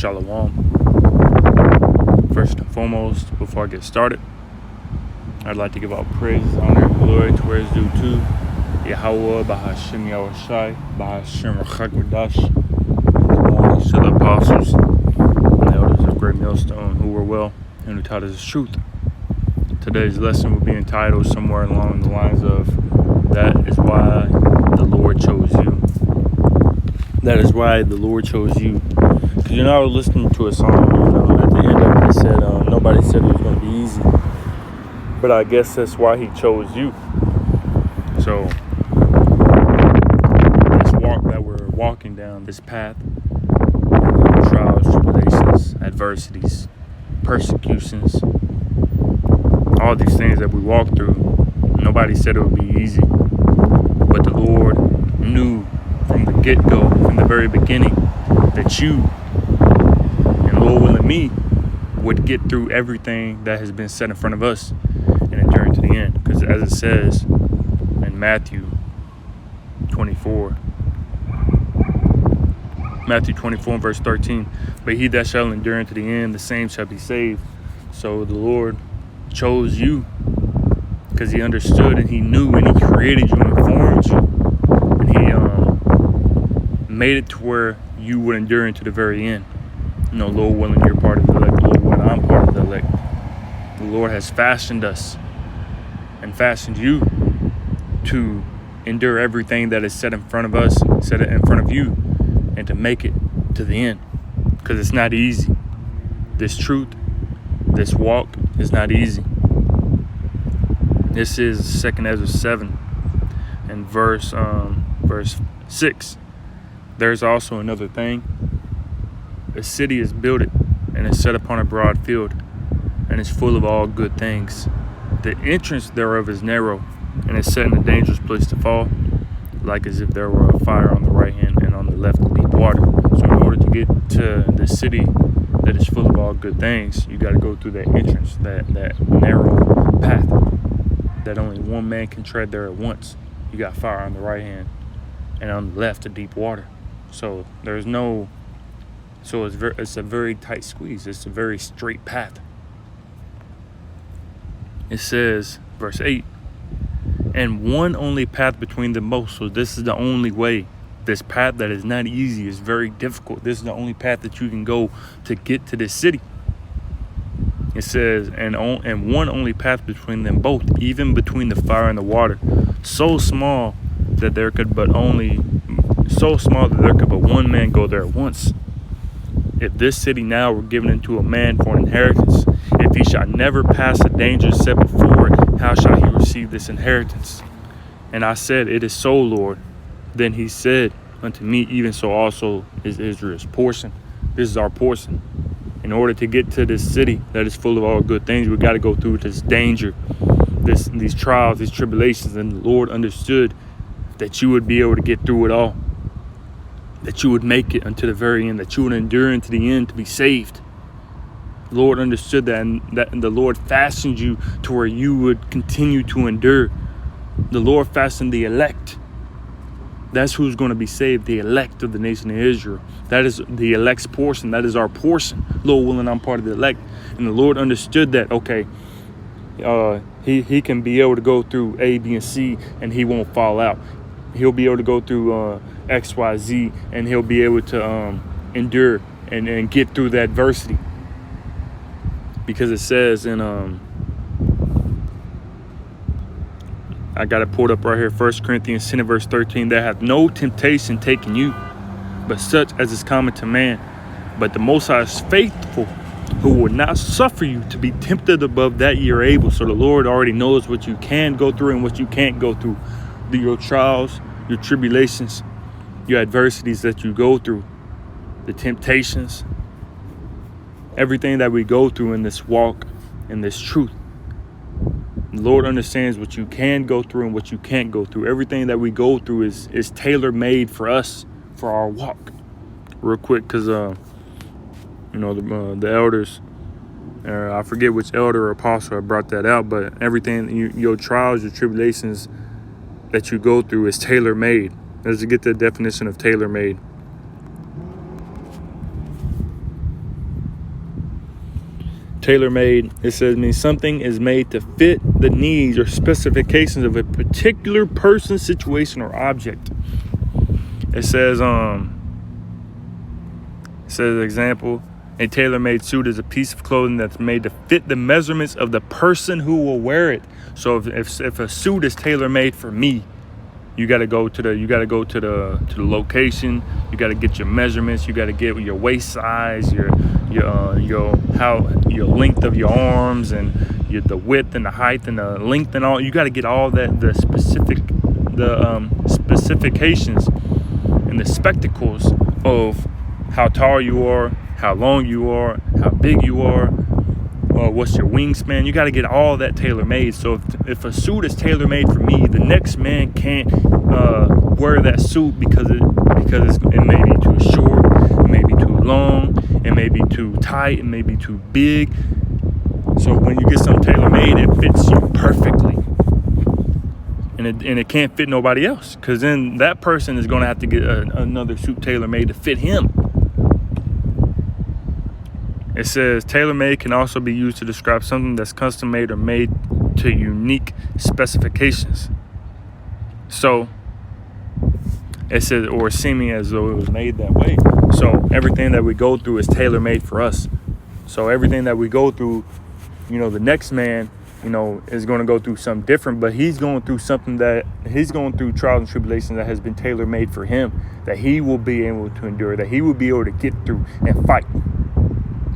Shalom. First and foremost, before I get started, I'd like to give all praise, honor, and glory to where it's due to Yahweh, Bahashim Yahushai, Bahashim Rachakadash. Good morning to the apostles and the elders of Great Millstone who were well and who taught us the truth. Today's lesson will be entitled somewhere along the lines of, "That is why the Lord chose you." That is why the Lord chose you. Because I was listening to a song, at the end of it, it said, nobody said it was going to be easy. But I guess that's why he chose you. So, this walk that we're walking down, this path, trials, tribulations, adversities, persecutions, all these things that we walk through, nobody said it would be easy. But the Lord knew from the get-go, from the very beginning, that you, and Lord willing me, would get through everything that has been set in front of us and endure to the end. Because as it says in Matthew 24 and verse 13, "But he that shall endure unto the end, the same shall be saved." So the Lord chose you because he understood and he knew and he created you and formed you. And he made it to where you would endure into the very end. Lord willing, you're part of the elect. Lord willing, I'm part of the elect. The Lord has fashioned us and fashioned you to endure everything that is set in front of us, set it in front of you, and to make it to the end. Because it's not easy. This truth, this walk is not easy. This is 2 Ezra 7 and verse 6. There's also another thing. A city is built and is set upon a broad field, and is full of all good things. The entrance thereof is narrow, and is set in a dangerous place to fall, like as if there were a fire on the right hand and on the left deep water. So in order to get to the city that is full of all good things, you got to go through that entrance, that narrow path that only one man can tread there at once. You got fire on the right hand, and on the left, a deep water. So it's a very tight squeeze. It's a very straight path. It says, verse 8, "And one only path between them both." So this is the only way. This path that is not easy is very difficult. This is the only path that you can go to get to this city. It says, and one only path between them both, even between the fire and the water, so small that there could but one man go there at once. If this city now were given into a man for an inheritance, if he shall never pass the danger set before it, how shall he receive this inheritance? And I said, It is so, Lord. Then he said unto me, Even so also is Israel's portion. This is our portion. In order to get to this city that is full of all good things, we got to go through this danger, these trials, these tribulations. And the Lord understood that you would be able to get through it all, that you would make it unto the very end, that you would endure into the end to be saved. The Lord understood that, and the Lord fashioned you to where you would continue to endure. The Lord fashioned the elect. That's who's going to be saved, the elect of the nation of Israel. That is the elect's portion. That is our portion. Lord willing, I'm part of the elect. And the Lord understood that, okay, he can be able to go through A, B, and C, and he won't fall out. He'll be able to go through X, Y, Z, and he'll be able to endure and get through the adversity. Because it says in, I got it pulled up right here, 1 Corinthians 10 verse 13, "There hath no temptation taken you, but such as is common to man. But the Most High is faithful, who will not suffer you to be tempted above that ye are able." So the Lord already knows what you can go through and what you can't go through. Your trials, your tribulations, your adversities that you go through, the temptations, everything that we go through in this walk, in this truth. The Lord understands what you can go through and what you can't go through. Everything that we go through is tailor-made for us, for our walk. Real quick, because the elders, I forget which elder or apostle brought that out, but everything, your trials, your tribulations that you go through is tailor-made. Let's get the definition of tailor-made. Tailor-made, it says, means something is made to fit the needs or specifications of a particular person, situation, or object. It says, example, a tailor-made suit is a piece of clothing that's made to fit the measurements of the person who will wear it. So if a suit is tailor-made for me, you got to go to the location. You got to get your measurements. You got to get your waist size, your length of your arms, and the width and the height and the length and all. You got to get all that, the specifications and the spectacles of how tall you are, how long you are, how big you are, what's your wingspan. You got to get all that tailor-made. So if a suit is tailor-made for me, the next man can't wear that suit because it may be too short, it may be too long, it may be too tight, it may be too big. So when you get something tailor-made, it fits you perfectly. And it can't fit nobody else, because then that person is going to have to get another suit tailor-made to fit him. It says tailor-made can also be used to describe something that's custom-made or made to unique specifications. So it says, or seeming as though it was made that way. So everything that we go through is tailor-made for us. So everything that we go through, the next man, is going to go through something different, but he's going through trials and tribulations that has been tailor-made for him, that he will be able to endure, that he will be able to get through and fight.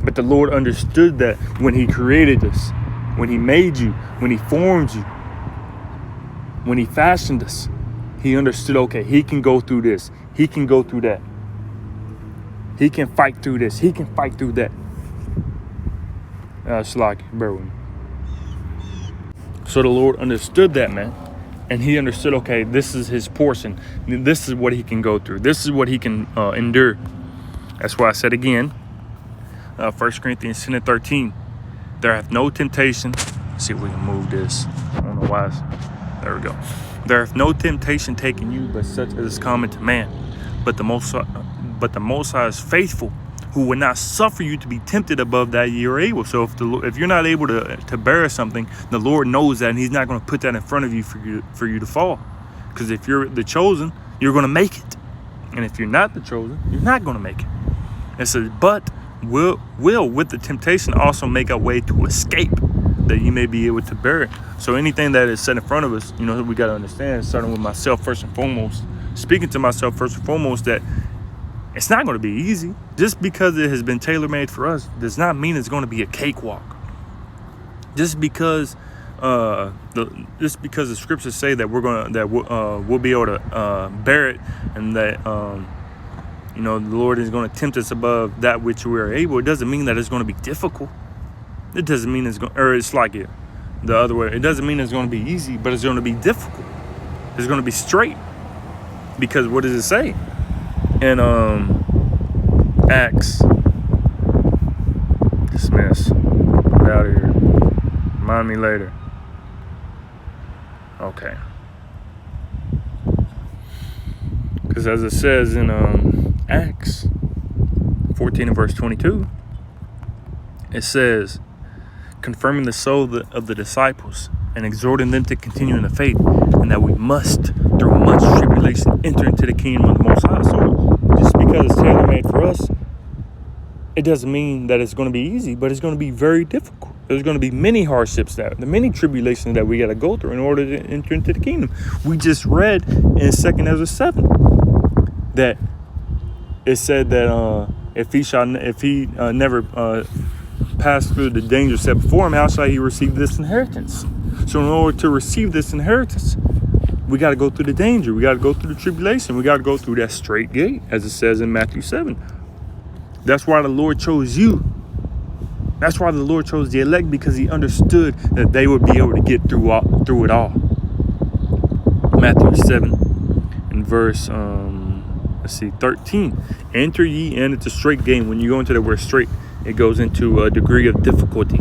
But the Lord understood that when he created us, when he made you, when he formed you, when he fashioned us, he understood, okay, he can go through this. He can go through that. He can fight through this. He can fight through that. Shalaki, bear with me. So the Lord understood that, man. And he understood, okay, this is his portion. This is what he can go through. This is what he can endure. That's why I said again, 1 Corinthians 10:13, there hath no temptation. Let's see if we can move this. I don't know why. There we go. There hath no temptation taken you, but such as is common to man. But the Most High is faithful, who will not suffer you to be tempted above that ye are able. So if you're not able to bear something, the Lord knows that, and he's not going to put that in front of you for you to fall. Because if you're the chosen, you're going to make it. And if you're not the chosen, you're not going to make it. It says, but will with the temptation also make a way to escape, that you may be able to bear it. So anything that is set in front of us, we got to understand, starting with myself first and foremost, speaking to myself first and foremost, that it's not going to be easy. Just because it has been tailor-made for us does not mean it's going to be a cakewalk. Just because the scriptures say that we'll be able to bear it, and that the Lord is going to tempt us above that which we are able, it doesn't mean that it's going to be difficult. It doesn't mean it's like it the other way. It doesn't mean it's going to be easy, but it's going to be difficult. It's going to be straight. Because what does it say? In Acts, dismiss, get out of here, remind me later. Okay. Because as it says in Acts 14 and verse 22, it says, confirming the soul of the disciples and exhorting them to continue in the faith, and that we must, through much tribulation, enter into the kingdom of the Most High. So just because it's tailor-made for us, it doesn't mean that it's going to be easy, but it's going to be very difficult. There's going to be many hardships, the many tribulations that we got to go through in order to enter into the kingdom. We just read in 2 Ezra 7 that it said that if he never pass through the danger set before him, how shall he receive this inheritance? So in order to receive this inheritance, we got to go through the danger. We got to go through the tribulation. We got to go through that straight gate, as it says in Matthew 7. That's why the Lord chose you. That's why the Lord chose the elect, because he understood that they would be able to get through it all. Matthew 7 and verse 13. Enter ye in, it's a straight gate. When you go into the word straight, it goes into a degree of difficulty.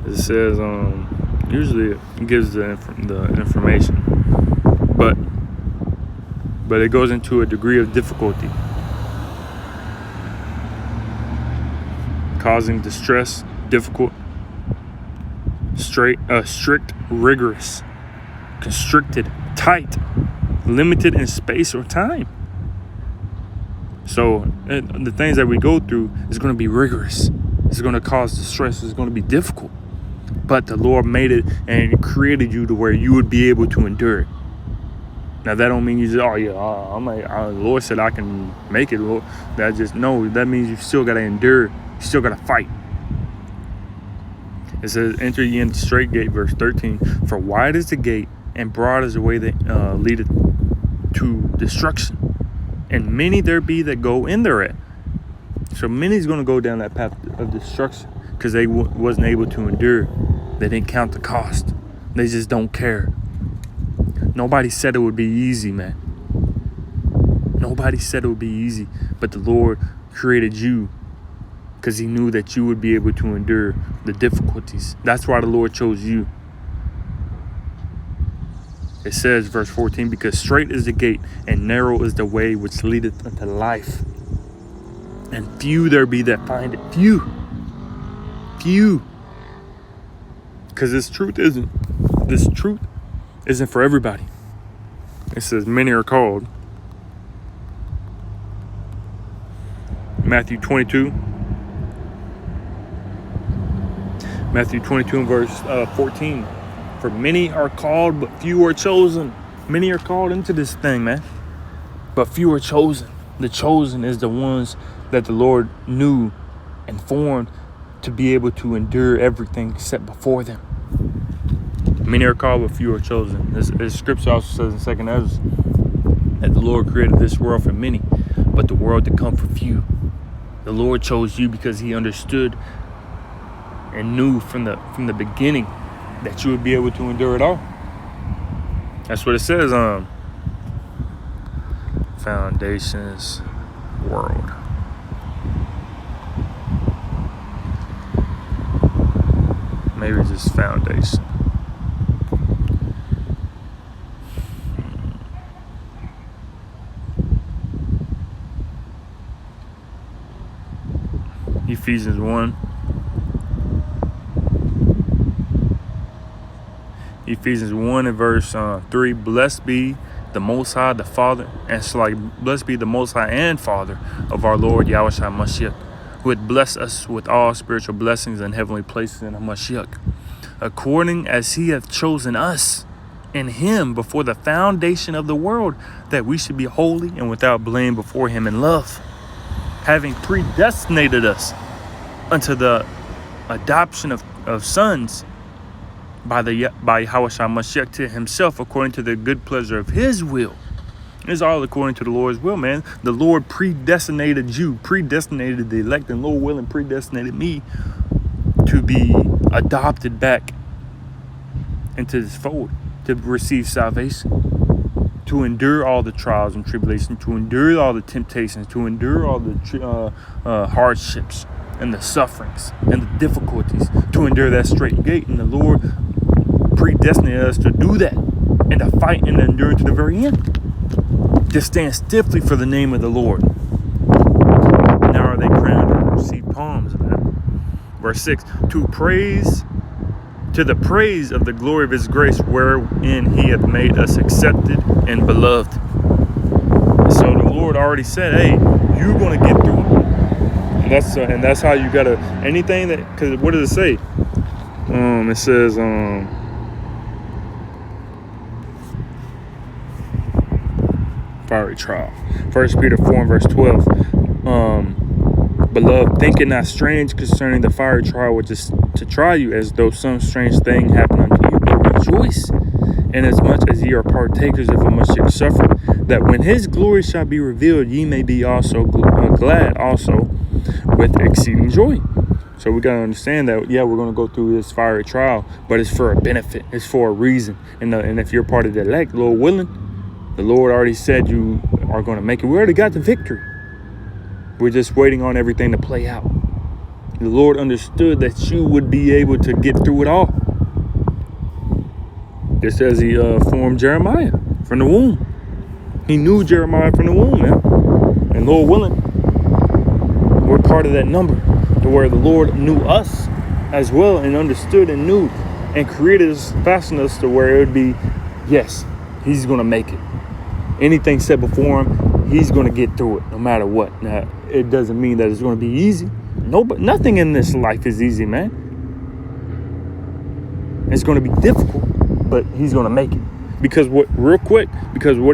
As it says, usually it gives the information, but it goes into a degree of difficulty. causing distress, difficult, strict, rigorous, constricted, tight, limited in space or time. So the things that we go through is going to be rigorous. It's going to cause distress. It's going to be difficult. But the Lord made it and created you to where you would be able to endure it. Now that don't mean you just, the Lord said I can make it. Lord. That means you still got to endure. You still got to fight. It says, enter ye in the straight gate, verse 13. For wide is the gate and broad is the way that leadeth to destruction. And many there be that go in thereat. So many's going to go down that path of destruction because they wasn't able to endure. They didn't count the cost. They just don't care. Nobody said it would be easy, man. Nobody said it would be easy. But the Lord created you because he knew that you would be able to endure the difficulties. That's why the Lord chose you. It says, verse 14, because straight is the gate and narrow is the way which leadeth unto life. And few there be that find it. Few. Because this truth isn't for everybody. It says many are called. Matthew 22 and verse 14. For many are called, but few are chosen. Many are called into this thing, man. But few are chosen. The chosen is the ones that the Lord knew and formed to be able to endure everything set before them. Many are called, but few are chosen. This scripture also says in 2 Ezra that the Lord created this world for many, but the world to come for few. The Lord chose you because he understood and knew from the beginning that you would be able to endure it all. That's what it says on Foundations World. Maybe it's just Foundation. Ephesians 1. Ephesians 1 and verse 3. Blessed be the Most High, the Father, blessed be the Most High and Father of our Lord Yahushua Mashiach, who had blessed us with all spiritual blessings in heavenly places in Mashiach, according as he hath chosen us in him before the foundation of the world, that we should be holy and without blame before him in love, having predestinated us unto the adoption of sons by Yahushua Mashiach to himself, according to the good pleasure of his will. It's all according to the Lord's will, man. The Lord predestinated you, predestinated the elect, and Lord willing predestinated me to be adopted back into this fold, to receive salvation, to endure all the trials and tribulations, to endure all the temptations, to endure all the hardships and the sufferings and the difficulties, to endure that straight gate. And the Lord predestinated us to do that and to fight and endure to the very end, to stand stiffly for the name of the Lord. Now are they crowned and receive palms, man. Verse 6, to the praise of the glory of his grace, wherein he hath made us accepted and beloved. So the Lord already said, hey, you're going to get through it. And that's how you got to, anything that, because what does it say? It says, fiery trial. 1 Peter 4 and verse 12. Beloved, think it not strange concerning the fiery trial which is to try you, as though some strange thing happened unto you. But rejoice, inasmuch as ye are partakers of a Mashiach suffering, that when his glory shall be revealed, ye may be also glad also with exceeding joy. So we got to understand that, yeah, we're going to go through this fiery trial, but it's for a benefit. It's for a reason. And if you're part of the elect, Lord willing, the Lord already said you are going to make it. We already got the victory. We're just waiting on everything to play out. The Lord understood that you would be able to get through it all. It says he formed Jeremiah from the womb. He knew Jeremiah from the womb, man. And Lord willing, we're part of that number. to where the Lord knew us as well and understood and knew and created us, fashioned us to where it would be, yes, he's going to make it. Anything set before him, he's going to get through it no matter what. Now, it doesn't mean that it's going to be easy. Nothing in this life is easy, man. It's going to be difficult, but he's going to make it. Because what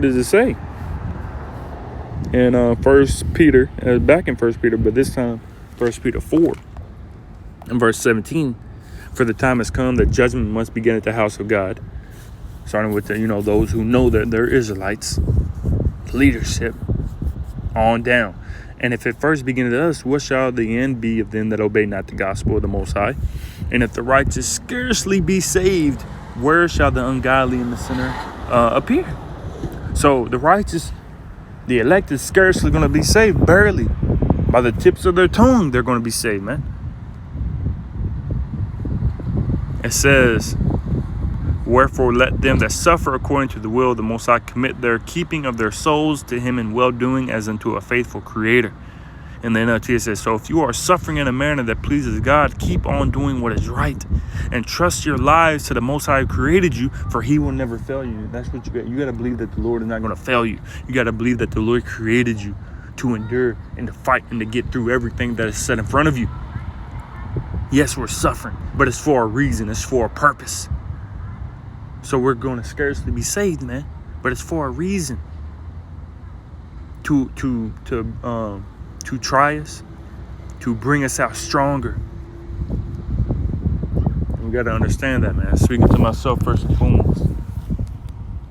does it say? In 1 Peter, back in 1 Peter, but this time 1 Peter 4 and verse 17, for the time has come that judgment must begin at the house of God, starting with those who know that they're Israelites, leadership, on down. And if it first begin at us, what shall the end be of them that obey not the gospel of the Most High? And if the righteous scarcely be saved, where shall the ungodly and the sinner appear? So the righteous, the elect is scarcely going to be saved, barely. By the tips of their tongue, they're going to be saved, man. It says, wherefore let them that suffer according to the will of the Most High commit their keeping of their souls to him in well-doing as unto a faithful creator. And the NLT says, so if you are suffering in a manner that pleases God, keep on doing what is right and trust your lives to the Most High who created you, for he will never fail you. That's what you got. You got to believe that the Lord is not going to fail you. You got to believe that the Lord created you to endure and to fight and to get through everything that is set in front of you. Yes, we're suffering, but it's for a reason. It's for a purpose. So we're going to scarcely be saved, man, but it's for a reason. To try us, to bring us out stronger. We got to understand that, man. Speaking to myself first and foremost.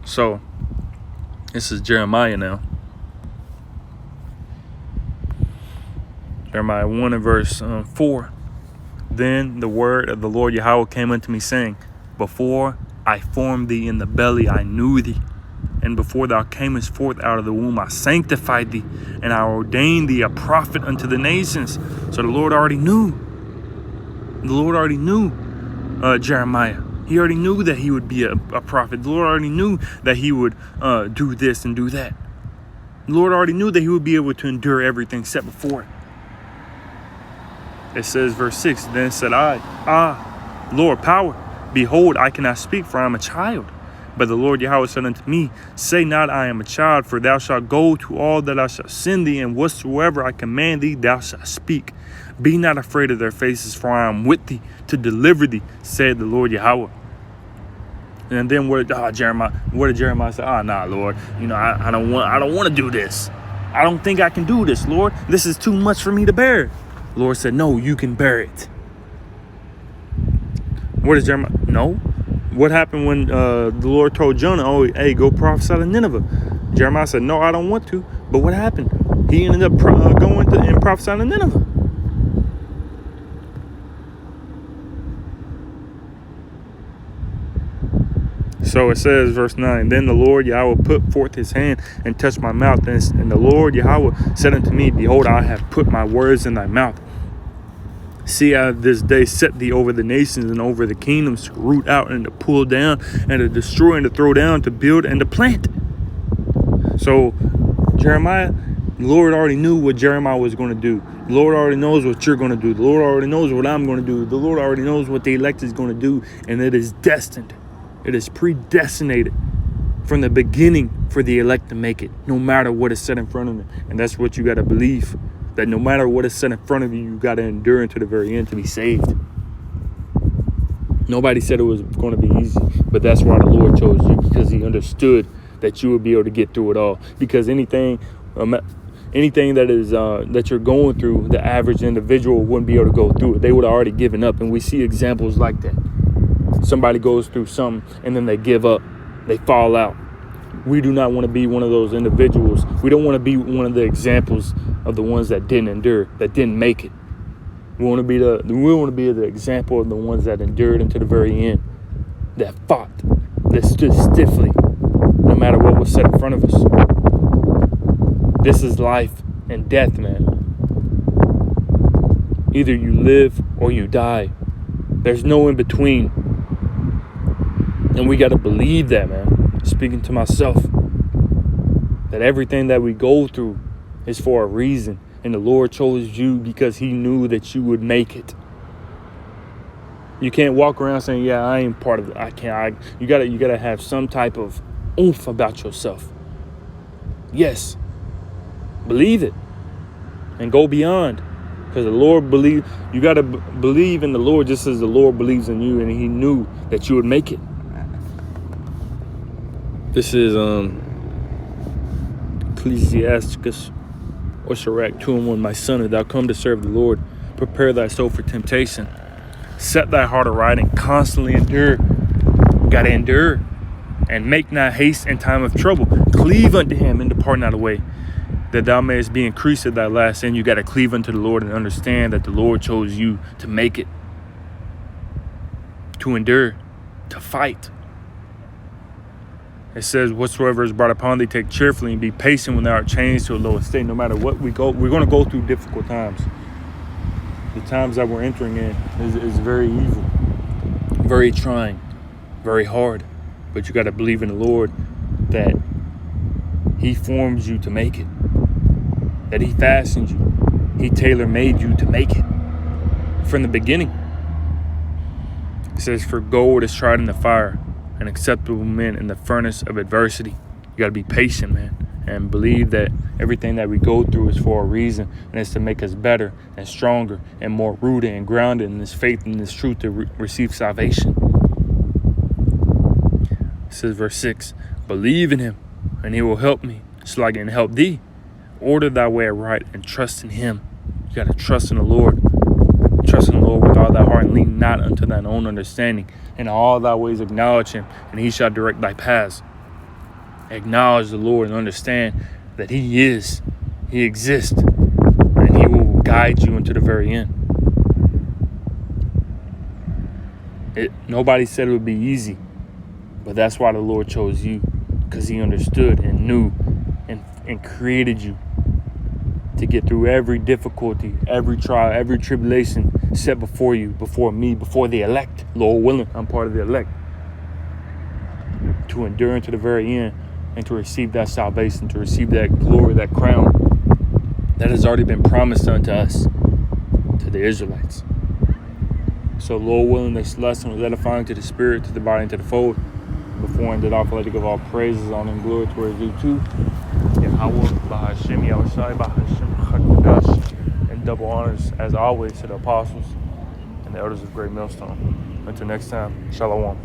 So, this is Jeremiah now. Jeremiah 1 and verse 4. Then the word of the Lord Yahweh came unto me, saying, before I formed thee in the belly, I knew thee. And before thou camest forth out of the womb, I sanctified thee, and I ordained thee a prophet unto the nations. So the Lord already knew. The Lord already knew Jeremiah. He already knew that he would be a prophet. The Lord already knew that he would do this and do that. The Lord already knew that he would be able to endure everything set before it. It says, verse 6, then said I, Lord, power, behold, I cannot speak, for I am a child. But the Lord Yahweh said unto me, say not, I am a child, for thou shalt go to all that I shall send thee, and whatsoever I command thee, thou shalt speak. Be not afraid of their faces, for I am with thee to deliver thee, said the Lord Yahweh. And then what did Jeremiah say? Nah, Lord, I don't want to do this. I don't think I can do this, Lord. This is too much for me to bear. The Lord said, no, you can bear it. What is Jeremiah? No. What happened when the Lord told Jonah, hey, go prophesy to Nineveh? Jeremiah said, no, I don't want to. But what happened? He ended up going and prophesying to Nineveh. So it says, verse 9, then the Lord Yahweh put forth his hand and touched my mouth. And the Lord Yahweh said unto me, behold, I have put my words in thy mouth. See, I this day set thee over the nations and over the kingdoms to root out and to pull down and to destroy and to throw down, to build and to plant. So Jeremiah, the Lord already knew what Jeremiah was going to do. The Lord already knows what you're going to do. The Lord already knows what I'm going to do. The Lord already knows what the elect is going to do. And it is destined. It is predestinated from the beginning for the elect to make it, no matter what is set in front of them. And that's what you got to believe. That no matter what is set in front of you, you got to endure until the very end to be saved. Nobody said it was going to be easy, but that's why the Lord chose you, because he understood that you would be able to get through it all. Because anything that is that you're going through, the average individual wouldn't be able to go through it. They would have already given up. And we see examples like that. Somebody goes through something and then they give up. They fall out. We do not want to be one of those individuals. We don't want to be one of the examples of the ones that didn't endure, that didn't make it. We want to be the example of the ones that endured until the very end, that fought, that stood stiffly, no matter what was set in front of us. This is life and death, man. Either you live or you die. There's no in between. And we got to believe that, man. Speaking to myself, that everything that we go through is for a reason. And the Lord chose you because he knew that you would make it. You can't walk around saying, yeah, I ain't part of it. You gotta have some type of oomph about yourself. Yes. Believe it. And go beyond. Because the Lord you gotta believe in the Lord just as the Lord believes in you, and he knew that you would make it. This is Ecclesiasticus or Sirach 2:1. My son, if thou come to serve the Lord, prepare thy soul for temptation. Set thy heart aright and constantly endure. You gotta endure. And make not haste in time of trouble. Cleave unto him and depart not away, that thou mayest be increased at thy last end. You gotta cleave unto the Lord and understand that the Lord chose you to make it, to endure, to fight. It says, whatsoever is brought upon thee, take cheerfully, and be patient when thou art changed to a lower state. No matter what we go, we're going to go through difficult times. The times that we're entering in is very evil, very trying, very hard. But you got to believe in the Lord that he formed you to make it, that he fashioned you, he tailor-made you to make it from the beginning. It says, for gold is tried in the fire, and acceptable men in the furnace of adversity. You got to be patient, man, and believe that everything that we go through is for a reason, and it's to make us better and stronger and more rooted and grounded in this faith and this truth to receive salvation. It says, verse 6, believe in him, and he will help me, so I can help thee. Order thy way aright and trust in him. You got to trust in the Lord. Trust in the Lord with all thy heart, and lean not unto thine own understanding. In all thy ways acknowledge him, and he shall direct thy paths. Acknowledge the Lord and understand that he exists, and he will guide you into the very end. Nobody said it would be easy, but that's why the Lord chose you, because he understood and knew and created you to get through every difficulty, every trial, every tribulation set before you, before me, before the elect. Lord willing, I'm part of the elect. To endure into the very end and to receive that salvation, to receive that glory, that crown that has already been promised unto us, to the Israelites. So Lord willing, this lesson was edifying to the spirit, to the body, and to the fold. Before I ended off, I'd like to give all praises, honor, and glory towards you too. Yahweh, Bahashem, Yahushai, Bahashem, Chakadash, and double honors, as always, to the apostles and the elders of Great Millstone. Until next time, Shalom.